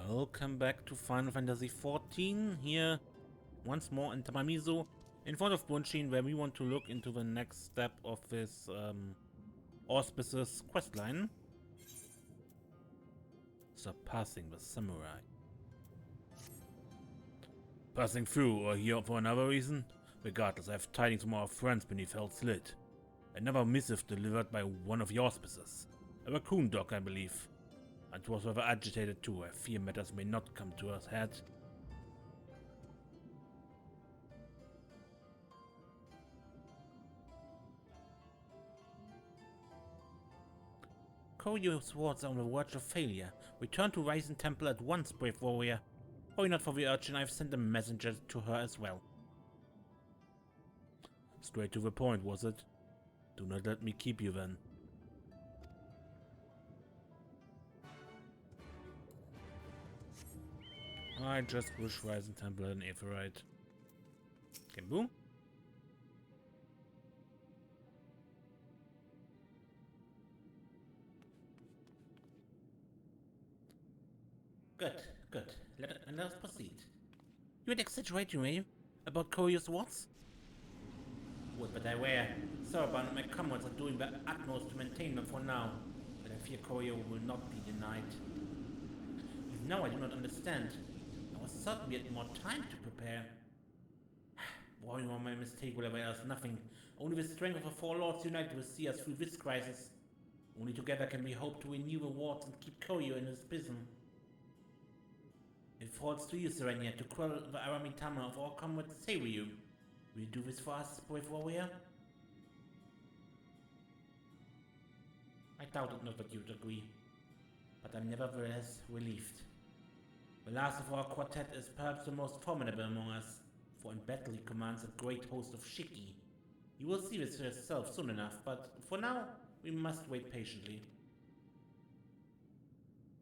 Welcome back to Final Fantasy XIV, here once more in Tamamizu, in front of Bunshin, where we want to look into the next step of this Auspices questline. Surpassing the Samurai. Passing through, or here for another reason? Regardless, I have tidings from our friends beneath Hell's Lid. Another missive delivered by one of the Auspices. A raccoon dog, I believe. And was rather agitated too. I fear matters may not come to a head. Seiryu wards are on the verge of failure. Return to Reisen Temple at once, brave warrior. Worry not for the urchin, I've sent a messenger to her as well. Straight to the point, was it? Do not let me keep you then. I just wish Reisen Temple an Aetheryte. Okay, boom. Good. Let us proceed. You had exaggerating, eh? About Seryu's wards? Would but I were. Sorban and my comrades are doing their utmost to maintain them for now, but I fear Seiryu will not be denied. Even now I do not understand. I was certain we had more time to prepare. Worrying on my mistake will avail us nothing. Only the strength of the four lords united will see us through this crisis. Only together can we hope to renew the wards and keep Seiryu in his prison. It falls to you, Serenia, to quell the Aramitama of our comrade Seiryu. Will you do this for us, brave warrior? I doubted not that you'd agree, but I'm nevertheless relieved. The last of our quartet is perhaps the most formidable among us, for in battle he commands a great host of Shiki. You will see this for yourself soon enough, but for now, we must wait patiently.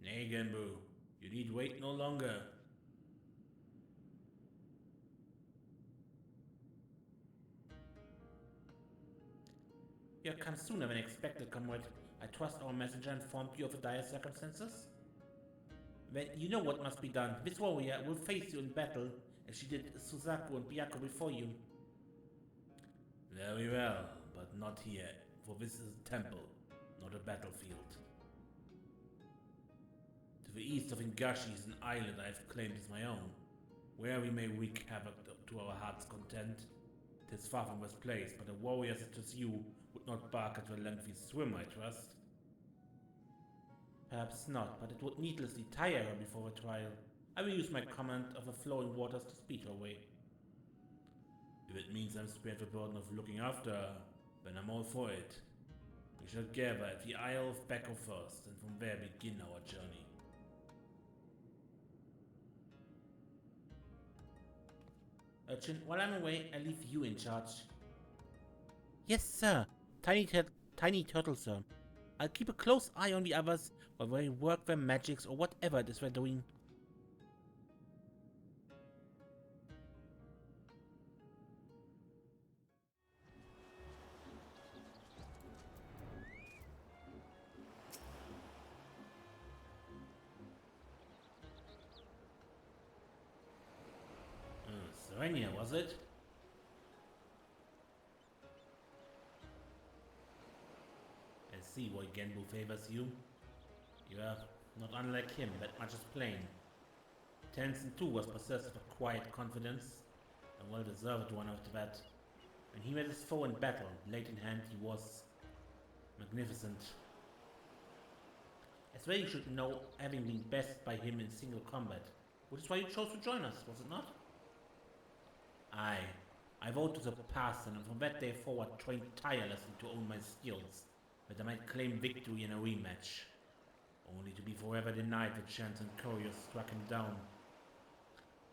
Nay, Genbu, you need wait no longer. You have come sooner than expected, comrade. I trust our messenger informed you of the dire circumstances? Then you know what must be done. This warrior will face you in battle, as she did Suzaku and Byaku before you. Very well, but not here, for this is a temple, not a battlefield. To the east of Ingashi is an island I have claimed as my own, where we may wreak havoc to our heart's content. 'Tis far from this place, but a warrior such as you would not bark at the lengthy swim, I trust. Perhaps not, but it would needlessly tire her before the trial. I will use my command of the flowing waters to speed her away. If it means I'm spared the burden of looking after her, then I'm all for it. We shall gather at the Isle of Bacco first, and from there begin our journey. Urchin, while I'm away, I leave you in charge. Yes, sir. Tiny turtle, sir. I'll keep a close eye on the others while they work their magics or whatever it is they're doing. Serenia, was it? I see why Genbu favors you. You are not unlike him, that much is plain. Tenzin too was possessed of a quiet confidence, a well-deserved one after that. When he met his foe in battle, blade in hand, he was magnificent. As well you should know, having been bested by him in single combat, which is why you chose to join us, was it not? Aye, I vowed to surpass him, and from that day forward trained tirelessly to own my skills, that I might claim victory in a rematch, only to be forever denied the chance and Seiryu struck him down.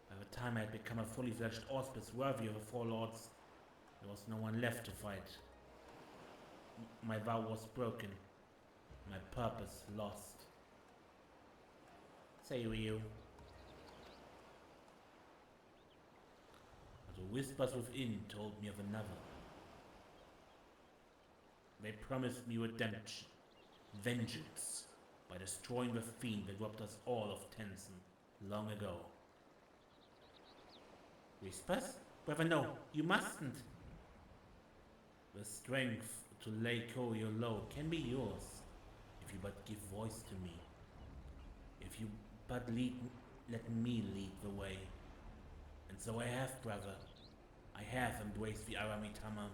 By the time I had become a fully fledged auspice worthy of the four lords, there was no one left to fight. My vow was broken, my purpose lost. Seiryu. But the whispers within told me of another. They promised me redemption, vengeance, by destroying the fiend that robbed us all of Tenzin. long ago. Whispers? Brother, no, you mustn't. The strength to lay Koryo low can be yours, if you but give voice to me. If you but let me lead the way. And so I have, brother. I have embraced the Aramitama.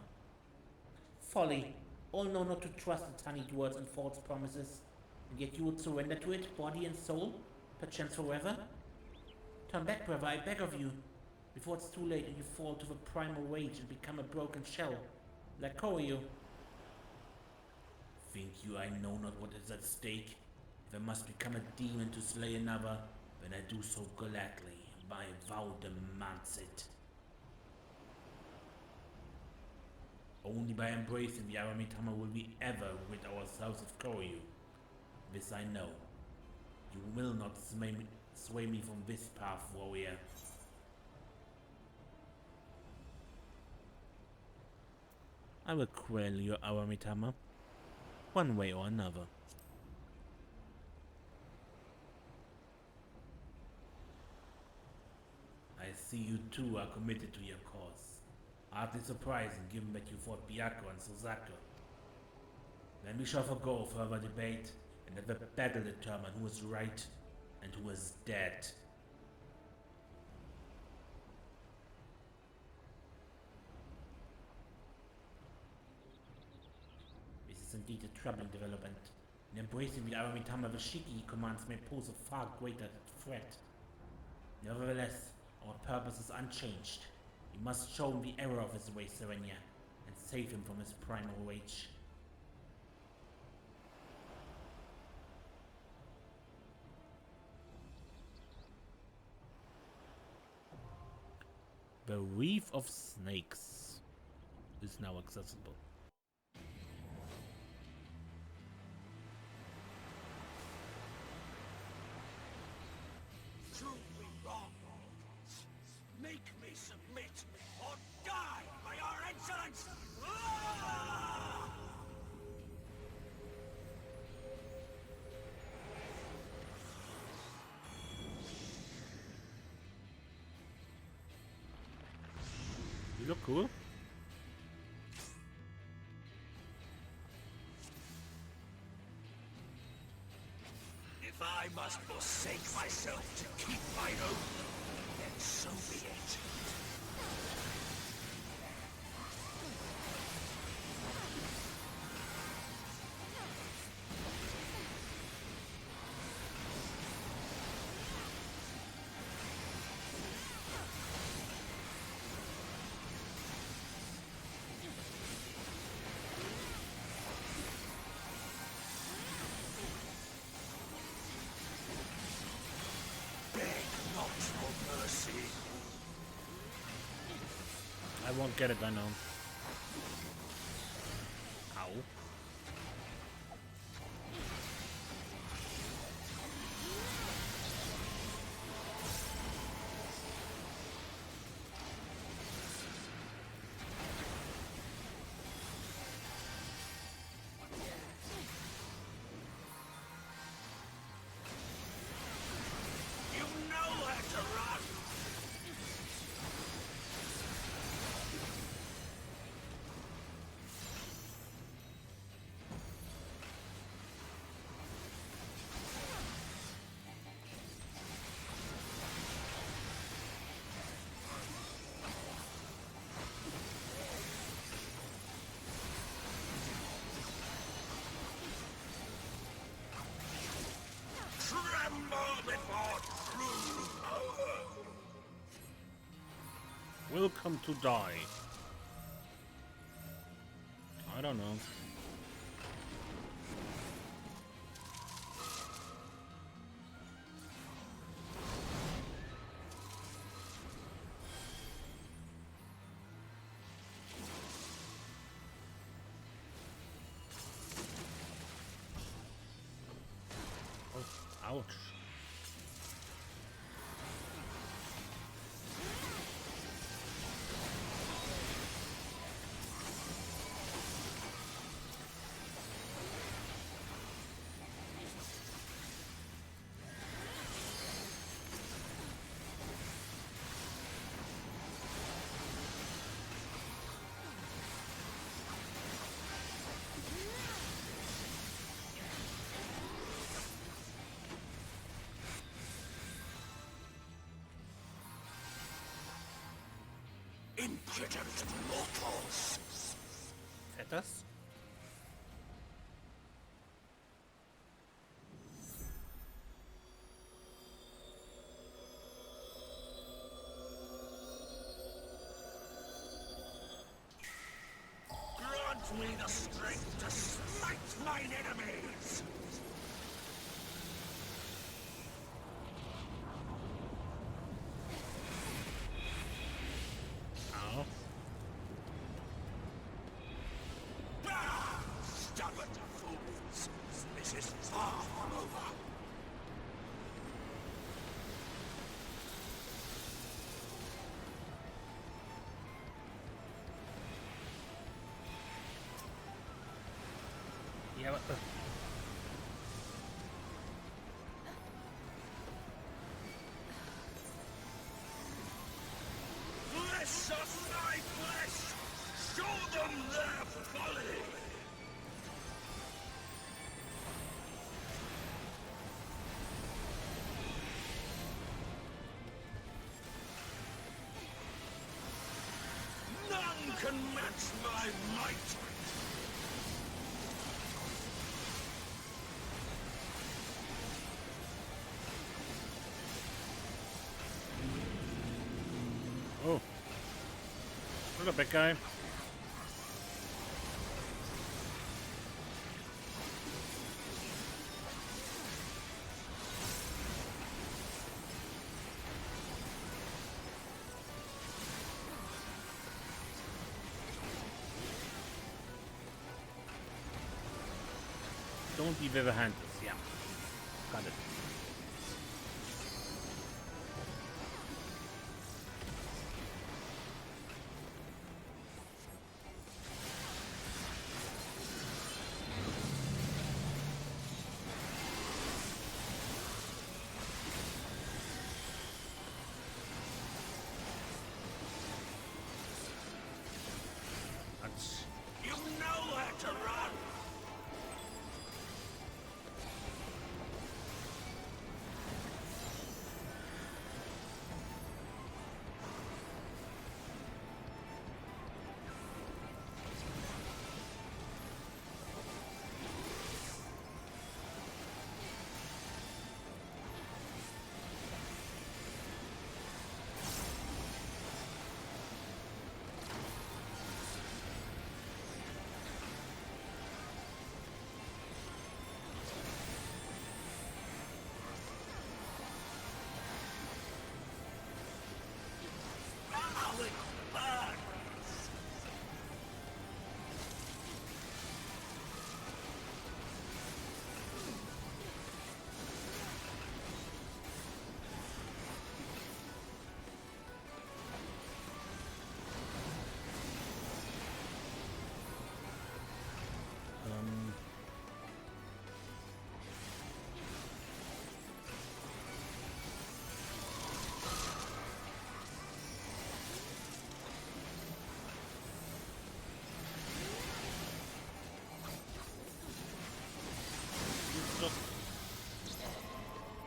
Folly! All know not to trust its honeyed words and false promises, and yet you would surrender to it, body and soul, perchance forever? Turn back, brother, I beg of you, before it's too late and you fall to the primal rage and become a broken shell, like Koryo. Think you I know not what is at stake? If I must become a demon to slay another, then I do so gladly. My vow demands it. Only by embracing the Aramitama will we ever rid ourselves of Koryu. This I know. You will not sway me from this path, warrior. I will quell your Aramitama, one way or another. I see you two are committed to your cause. Hardly surprising given that you fought Byakuya and Suzaku. Then we shall forgo further debate and let the battle determine who is right and who is dead. This is indeed a troubling development. In embracing the Aramitama, the Shiki he commands may pose a far greater threat. Nevertheless, our purpose is unchanged. We must show him the error of his way, Serenia, and save him from his primal rage. The Reef of Snakes is now accessible. Truly wrong. Make me submit or die by your excellence! Ah! You look cool. If I must forsake myself to keep my oath, then so be it. I won't get it, I know. Ow. You know where to run! Tremble before true power! Welcome to die. I don't know. Oh, ouch. Impudent mortals! Fetters? Grant me the strength to smite mine enemies! Oh. Ah! Stubborn fools! This is far from over! Yeah, but... Flesh of my flesh! Show them their folly! None can match my might! Oh. Look at that guy. Don't be with handless, yeah. Got it. That's... You know where to run! How it burns!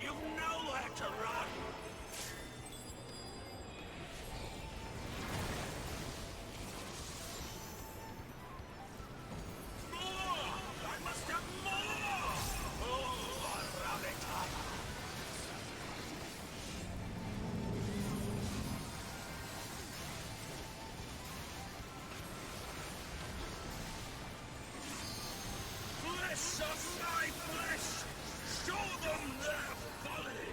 You know where to run! More! I must have more! Oh, Aramitama! Flesh of my flesh! Show them their folly!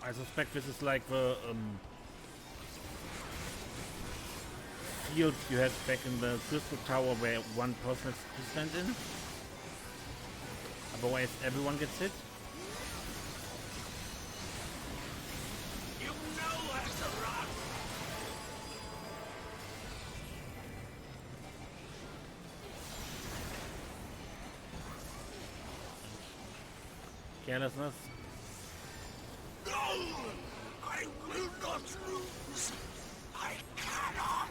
I suspect this is like the field you had back in the crystal tower where one person is to stand in. Otherwise everyone gets hit. You know where to run! carelessness. No! I will not lose! I cannot!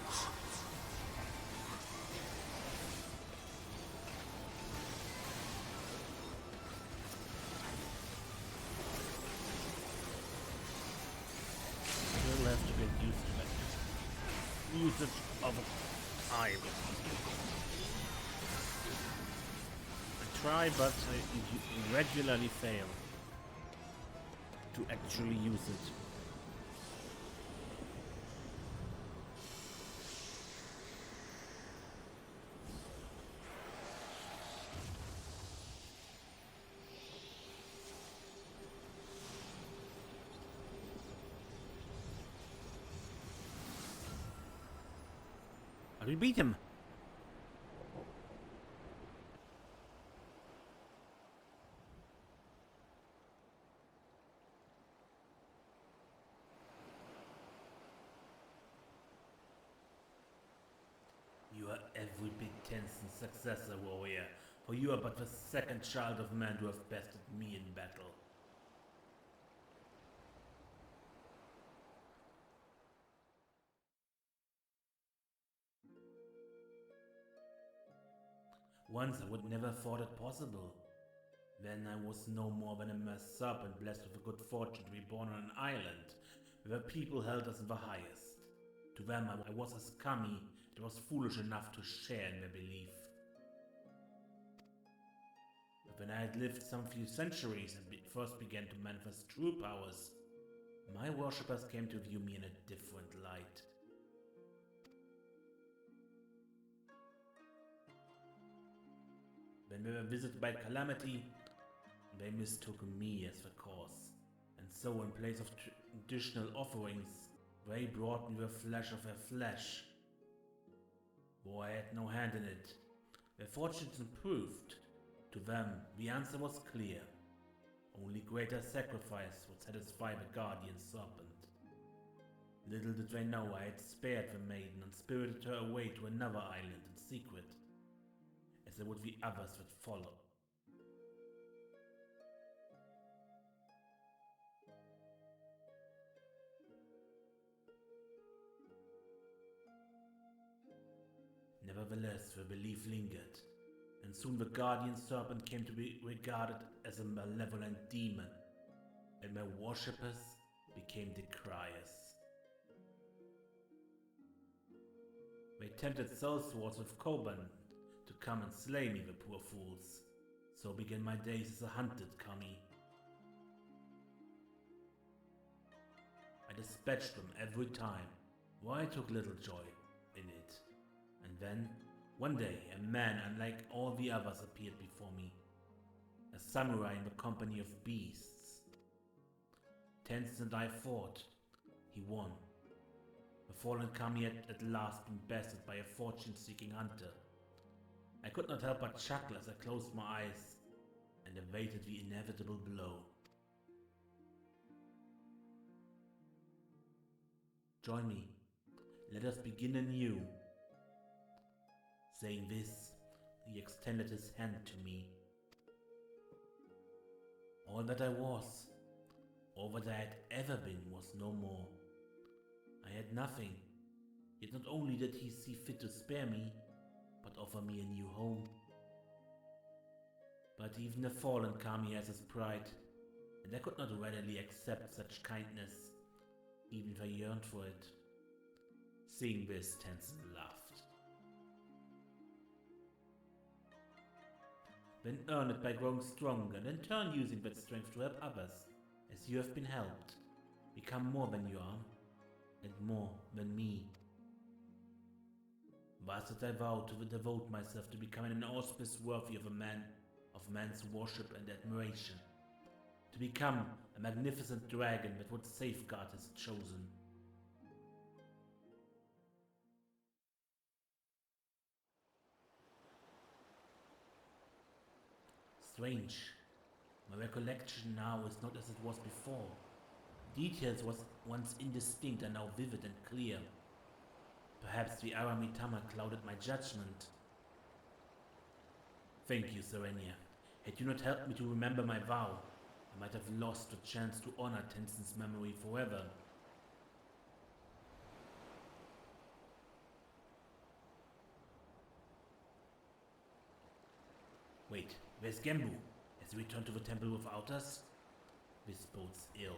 We'll have to get used to that usage of time. I try, but I regularly fail to actually use it. But we beat him. You are every bit Tenson's successor, warrior, for you are but the second child of man to have bested me in battle. Once I would never thought it possible. Then I was no more than a mere serpent blessed with the good fortune to be born on an island, where people held us in the highest. To them I was as Kami that was foolish enough to share in their belief. But when I had lived some few centuries and first began to manifest true powers, my worshippers came to view me in a different light. When we were visited by calamity, they mistook me as the cause, and so in place of traditional offerings, they brought me the flesh of their flesh. Though I had no hand in it, their fortunes improved. To them, the answer was clear. Only greater sacrifice would satisfy the guardian serpent. Little did they know I had spared the maiden and spirited her away to another island in secret, as there would be others that follow. Nevertheless, the belief lingered, and soon the guardian serpent came to be regarded as a malevolent demon, and my worshippers became decriers. They tempted sellswords with Koban to come and slay me, the poor fools. So began my days as a hunted Kami. I dispatched them every time, though I took little joy in it. And then, one day, a man unlike all the others appeared before me. A samurai in the company of beasts. Tenson and I fought. He won. The fallen Kami had at last been bested by a fortune-seeking hunter. I could not help but chuckle as I closed my eyes and awaited the inevitable blow. Join me. Let us begin anew. Saying this, he extended his hand to me. All that I was, all that I had ever been, was no more. I had nothing, yet not only did he see fit to spare me, but offer me a new home. But even a fallen Kami has his pride, and I could not readily accept such kindness, even if I yearned for it. Seeing this, Tenson laughed. Then earn it by growing stronger, and in turn using that strength to help others, as you have been helped. Become more than you are, and more than me. Thus did I vow to devote myself to becoming an auspice worthy of a man, of man's worship and admiration. To become a magnificent dragon that would safeguard his chosen. Strange. My recollection now is not as it was before. Details was once indistinct and now vivid and clear. Perhaps the Aramitama clouded my judgment. Thank you, Seiryu. Had you not helped me to remember my vow, I might have lost the chance to honor Tenzin's memory forever. Wait, where's Genbu? Has he returned to the temple without us? This bodes ill.